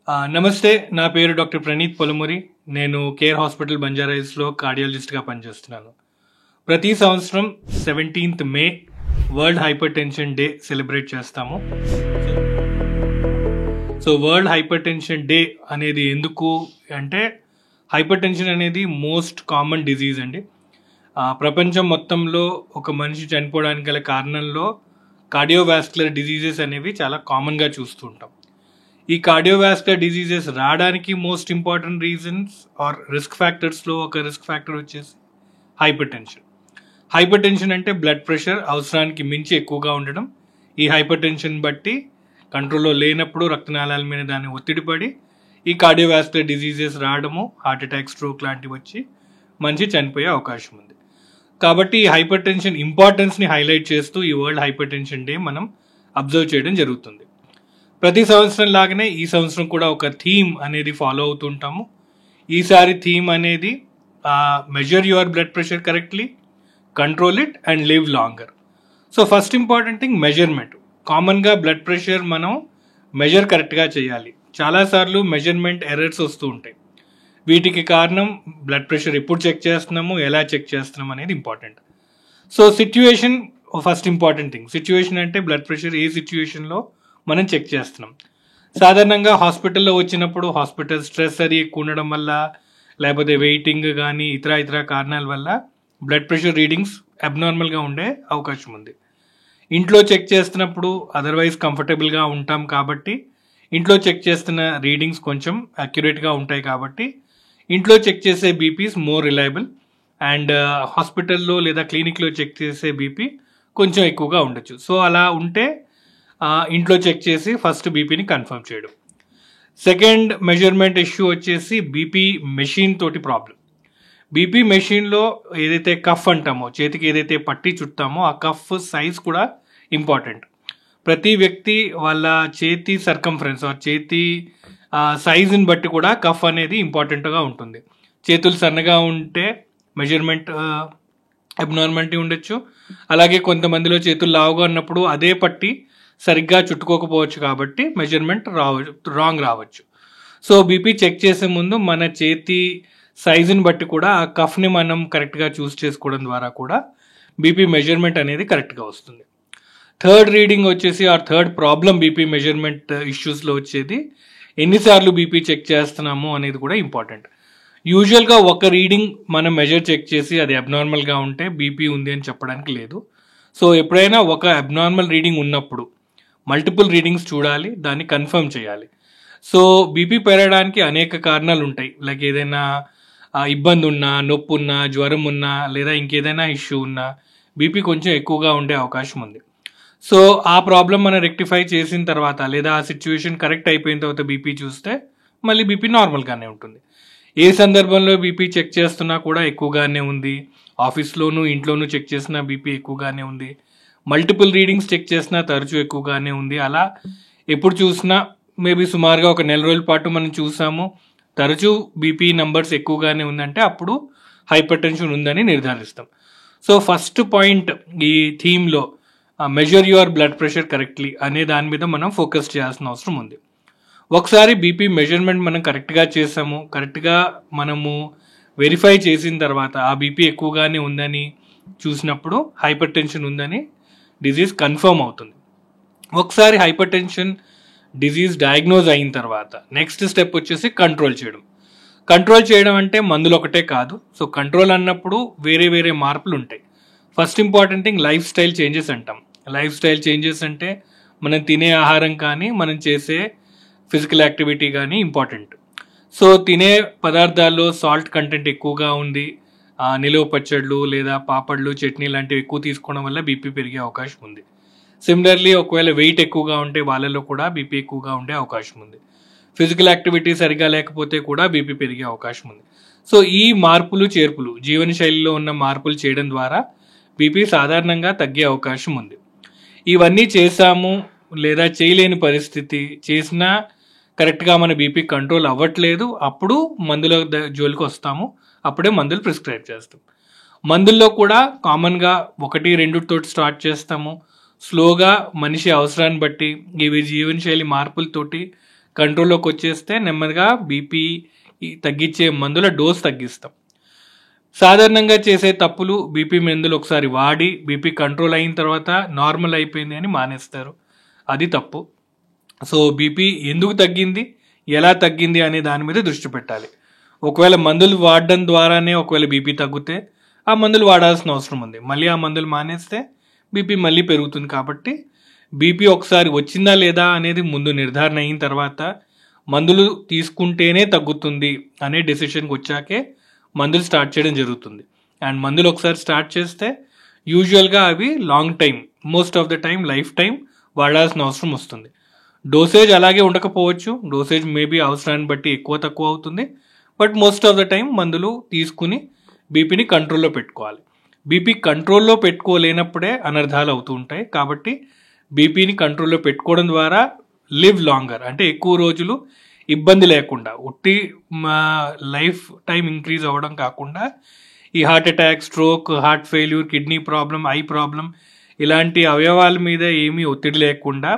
నమస్తే. నా పేరు డాక్టర్ ప్రణీత్ పొలమురి. నేను కేర్ హాస్పిటల్ బంజారాహిల్స్‌లో కార్డియాలజిస్ట్‌గా పనిచేస్తున్నాను. ప్రతి సంవత్సరం 17th May world hypertension day celebrate చేస్తాము. So world hypertension day అనేది ఎందుకు అంటే, హైపర్ టెన్షన్ అనేది మోస్ట్ కామన్ డిజీజ్ అండి. ప్రపంచం మొత్తంలో ఒక మనిషి చనిపోవడానికి గల కారణంలో కార్డియోవాస్కులర్ డిజీజెస్ అనేవి చాలా కామన్గా చూస్తూ ఉంటాం. ఈ కార్డియోవాస్కులర్ డిజీజెస్ రావడానికి most important reasons are risk ఫ్యాక్టర్స్లో ఒక రిస్క్ ఫ్యాక్టర్ వచ్చేసి హైపర్ టెన్షన్. హైపర్ టెన్షన్ అంటే బ్లడ్ ప్రెషర్ అవసరానికి మించి ఎక్కువగా ఉండడం. ఈ హైపర్ టెన్షన్ బట్టి కంట్రోల్లో లేనప్పుడు రక్తనాళాల మీద దాన్ని ఒత్తిడి పడి ఈ కార్డియోవాస్కులర్ డిజీజెస్ రావడము, హార్ట్ అటాక్, స్ట్రోక్ లాంటివి వచ్చి మనిషి చనిపోయే అవకాశం ఉంది. కాబట్టి ఈ హైపర్ టెన్షన్ ఇంపార్టెన్స్ని హైలైట్ చేస్తూ ఈ వరల్డ్ హైపర్ టెన్షన్ డే మనం అబ్జర్వ్ చేయడం జరుగుతుంది. ప్రతి సంవత్సరం లాగానే ఈ సంవత్సరం కూడా ఒక థీమ్ అనేది ఫాలో అవుతుంటాము. ఈసారి థీమ్ అనేది measure your blood pressure correctly, control it and live longer. So first important thing measurement. కామన్గా బ్లడ్ ప్రెషర్ మనం మెజర్ కరెక్ట్గా చేయాలి. చాలాసార్లు మెజర్మెంట్ ఎర్రర్స్ వస్తూ ఉంటాయి. వీటికి కారణం బ్లడ్ ప్రెషర్ ఎప్పుడు చెక్ చేస్తున్నాము, ఎలా చెక్ చేస్తున్నాం అనేది important. So situation first important thing. Situation అంటే బ్లడ్ ప్రెషర్ ఏ సిచ్యువేషన్లో మనం చెక్ చేస్తున్నాం. సాధారణంగా హాస్పిటల్లో వచ్చినప్పుడు హాస్పిటల్ స్ట్రెస్ అది ఎక్కువ ఉండడం వల్ల, లేకపోతే వెయిటింగ్ కానీ ఇతర కారణాల వల్ల బ్లడ్ ప్రెషర్ రీడింగ్స్ అబ్నార్మల్గా ఉండే అవకాశం ఉంది. ఇంట్లో చెక్ చేస్తున్నప్పుడు అదర్వైజ్ కంఫర్టబుల్గా ఉంటాం కాబట్టి ఇంట్లో చెక్ చేస్తున్న రీడింగ్స్ కొంచెం అక్యురేట్గా ఉంటాయి. కాబట్టి ఇంట్లో చెక్ చేసే బీపీస్ మోర్ రిలయబుల్ అండ్ హాస్పిటల్లో లేదా క్లినిక్లో చెక్ చేసే బీపీ కొంచెం ఎక్కువగా ఉండొచ్చు. సో అలా ఉంటే ఇంట్లో చెక్ చేసి ఫస్ట్ బీపీని కన్ఫర్మ్ చేయడం. సెకండ్ మెజర్మెంట్ ఇష్యూ వచ్చేసి బీపీ మెషిన్ తోటి ప్రాబ్లం. బీపీ మెషిన్లో ఏదైతే కఫ్ అంటామో, చేతికి ఏదైతే పట్టి చుట్టామో ఆ కఫ్ సైజ్ కూడా ఇంపార్టెంట్. ప్రతి వ్యక్తి వాళ్ళ చేతి సర్కంఫరెన్స్ ఆర్ చేతి సైజుని బట్టి కూడా కఫ్ అనేది ఇంపార్టెంట్గా ఉంటుంది. చేతులు సన్నగా ఉంటే మెజర్మెంట్ అబ్నార్మాలిటీ ఉండొచ్చు. అలాగే కొంతమందిలో చేతులు లావుగా ఉన్నప్పుడు అదే పట్టి సరిగ్గా చుట్టుకోకపోవచ్చు కాబట్టి మెజర్మెంట్ రాంగ్ రావచ్చు. సో బీపీ చెక్ చేసే ముందు మన చేతి సైజుని బట్టి కూడా ఆ కఫ్ని మనం కరెక్ట్గా చూస్ చేసుకోవడం ద్వారా కూడా బీపీ మెజర్మెంట్ అనేది కరెక్ట్గా వస్తుంది. థర్డ్ రీడింగ్ వచ్చేసి థర్డ్ ప్రాబ్లం బీపీ మెజర్మెంట్ ఇష్యూస్లో వచ్చేది ఎన్నిసార్లు బీపీ చెక్ చేస్తున్నాము అనేది కూడా ఇంపార్టెంట్. యూజువల్గా ఒక రీడింగ్ మనం మెజర్ చెక్ చేసి అది అబ్నార్మల్గా ఉంటే బీపీ ఉంది అని చెప్పడానికి లేదు. సో ఎప్పుడైనా ఒక అబ్నార్మల్ రీడింగ్ ఉన్నప్పుడు మల్టిపుల్ రీడింగ్స్ చూడాలి, దాన్ని కన్ఫర్మ్ చేయాలి. సో బీపీ పెరగడానికి అనేక కారణాలు ఉంటాయి. లైక్ ఏదైనా ఇబ్బంది ఉన్నా, నొప్పి ఉన్నా, జ్వరం ఉన్నా, లేదా ఇంకేదైనా ఇష్యూ ఉన్నా బీపీ కొంచెం ఎక్కువగా ఉండే అవకాశం ఉంది. సో ఆ ప్రాబ్లం మనం రెక్టిఫై చేసిన తర్వాత లేదా ఆ సిచ్యువేషన్ కరెక్ట్ అయిపోయిన తర్వాత బీపీ చూస్తే మళ్ళీ బీపీ నార్మల్గానే ఉంటుంది. ఏ సందర్భంలో బీపీ చెక్ చేస్తున్నా కూడా ఎక్కువగానే ఉంది, ఆఫీస్లోనూ ఇంట్లోనూ చెక్ చేసినా బీపీ ఎక్కువగానే ఉంది, మల్టిపుల్ రీడింగ్స్ చెక్ చేసినా తరచూ ఎక్కువగానే ఉంది. అలా ఎప్పుడు చూసినా మేబీ సుమారుగా ఒక నెల రోజుల పాటు మనం చూసాము తరచూ బీపీ నంబర్స్ ఎక్కువగానే ఉందంటే అప్పుడు హైపర్ టెన్షన్ ఉందని నిర్ధారిస్తాం. సో ఫస్ట్ పాయింట్ ఈ థీమ్లో measure your blood pressure correctly అనే దాని మీద మనం ఫోకస్ చేయాల్సిన అవసరం ఉంది. ఒకసారి బీపీ మెజర్మెంట్ మనం కరెక్ట్గా చేసాము, కరెక్ట్గా మనము వెరిఫై చేసిన తర్వాత ఆ బీపీ ఎక్కువగానే ఉందని చూసినప్పుడు హైపర్ టెన్షన్ ఉందని డిజీజ్ కన్ఫర్మ్ అవుతుంది. ఒకసారి హైపర్ టెన్షన్ డిజీజ్ డయాగ్నోజ్ అయిన తర్వాత నెక్స్ట్ స్టెప్ వచ్చేసి కంట్రోల్ చేయడం. కంట్రోల్ చేయడం అంటే మందులు ఒకటే కాదు. సో కంట్రోల్ అన్నప్పుడు వేరే మార్పులు ఉంటాయి. First important thing life style changes అంటాం. లైఫ్ స్టైల్ చేంజెస్ అంటే మనం తినే ఆహారం కానీ మనం చేసే ఫిజికల్ యాక్టివిటీ కానీ ఇంపార్టెంట్. సో తినే పదార్థాల్లో సాల్ట్ కంటెంట్ ఎక్కువగా ఉంది, నిలువ పచ్చళ్ళు లేదా పాపడ్లు, చట్నీ లాంటివి ఎక్కువ తీసుకోవడం వల్ల బీపీ పెరిగే అవకాశం ఉంది. సిమిలర్లీ ఒకవేళ వెయిట్ ఎక్కువగా ఉంటే వాళ్ళలో కూడా బీపీ ఎక్కువగా ఉండే అవకాశం ఉంది. ఫిజికల్ యాక్టివిటీ సరిగా లేకపోతే కూడా బీపీ పెరిగే అవకాశం ఉంది. సో ఈ మార్పులు చేర్పులు, జీవనశైలిలో ఉన్న మార్పులు చేయడం ద్వారా బీపీ సాధారణంగా తగ్గే అవకాశం ఉంది. ఇవన్నీ చేసాము లేదా చేయలేని పరిస్థితి, చేసినా కరెక్ట్గా మన బీపీ కంట్రోల్ అవ్వట్లేదు, అప్పుడు మందుల జోలికి వస్తాము. అప్పుడే మందులు ప్రిస్క్రైబ్ చేస్తాం. మందుల్లో కూడా కామన్గా 1-2 తోటి స్టార్ట్ చేస్తాము. స్లోగా మనిషి అవసరాన్ని బట్టి ఇవి జీవనశైలి మార్పులతోటి కంట్రోల్లోకి వచ్చేస్తే నెమ్మదిగా బీపీ తగ్గించే మందుల డోస్ తగ్గిస్తాం. సాధారణంగా చేసే తప్పులు బీపీ మందులు ఒకసారి వాడి బీపీ కంట్రోల్ అయిన తర్వాత నార్మల్ అయిపోయింది అని మానేస్తారు. అది తప్పు. సో బీపీ ఎందుకు తగ్గింది, ఎలా తగ్గింది అనే దాని మీద దృష్టి పెట్టాలి. ఒకవేళ మందులు వాడడం ద్వారానే ఒకవేళ బీపీ తగ్గితే ఆ మందులు వాడాల్సిన అవసరం ఉంది. మళ్ళీ ఆ మందులు మానేస్తే బీపీ మళ్ళీ పెరుగుతుంది. కాబట్టి బీపీ ఒకసారి వచ్చిందా లేదా అనేది ముందు నిర్ధారణ అయిన తర్వాత మందులు తీసుకుంటేనే తగ్గుతుంది అనే డెసిషన్కి వచ్చాకే మందులు స్టార్ట్ చేయడం జరుగుతుంది. అండ్ మందులు ఒకసారి స్టార్ట్ చేస్తే యూజువల్గా అవి long time, most of the time life time వాడాల్సిన అవసరం వస్తుంది. డోసేజ్ అలాగే ఉండకపోవచ్చు, డోసేజ్ మేబీ అవసరాన్ని బట్టి ఎక్కువ తక్కువ అవుతుంది. But most of the time మందులు తీసుకుని బీపీని కంట్రోల్లో పెట్టుకోవాలి. బీపీ కంట్రోల్లో పెట్టుకోలేనప్పుడే అనర్థాలు అవుతూ ఉంటాయి. కాబట్టి బీపీని కంట్రోల్లో పెట్టుకోవడం ద్వారా లివ్ లాంగర్, అంటే ఎక్కువ రోజులు ఇబ్బంది లేకుండా, ఉట్టి లైఫ్ టైం ఇంక్రీజ్ అవ్వడం కాకుండా ఈ heart attack, stroke, heart failure, kidney problem, eye problem ఇలాంటి అవయవాల మీద ఏమీ ఒత్తిడి లేకుండా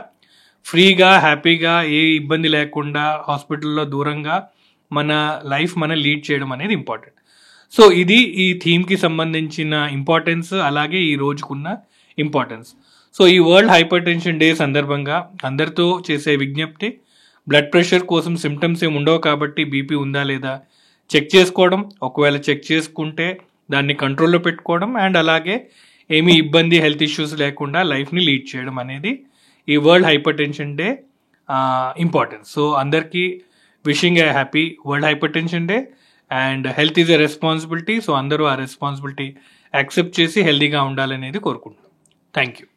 ఫ్రీగా హ్యాపీగా ఏ ఇబ్బంది లేకుండా హాస్పిటల్లో దూరంగా మన లైఫ్ మనం లీడ్ చేయడం అనేది ఇంపార్టెంట్. సో ఇది ఈ థీమ్కి సంబంధించిన ఇంపార్టెన్స్, అలాగే ఈ రోజుకున్న ఇంపార్టెన్స్. సో ఈ వరల్డ్ హైపర్ టెన్షన్ డే సందర్భంగా అందరితో చేసే విజ్ఞప్తి, బ్లడ్ ప్రెషర్ కోసం సిమ్టమ్స్ ఏమి ఉండవు కాబట్టి బీపీ ఉందా లేదా చెక్ చేసుకోవడం, ఒకవేళ చెక్ చేసుకుంటే దాన్ని కంట్రోల్లో పెట్టుకోవడం, అండ్ అలాగే ఏమీ ఇబ్బంది, హెల్త్ ఇష్యూస్ లేకుండా లైఫ్ని లీడ్ చేయడం అనేది ఈ world hypertension day importance. So అందరికీ wishing a happy world hypertension day. And health is a responsibility. So అందరూ ఆ రెస్పాన్సిబిలిటీ యాక్సెప్ట్ చేసి హెల్తీగా ఉండాలనేది కోరుకుంటున్నాం. Thank you.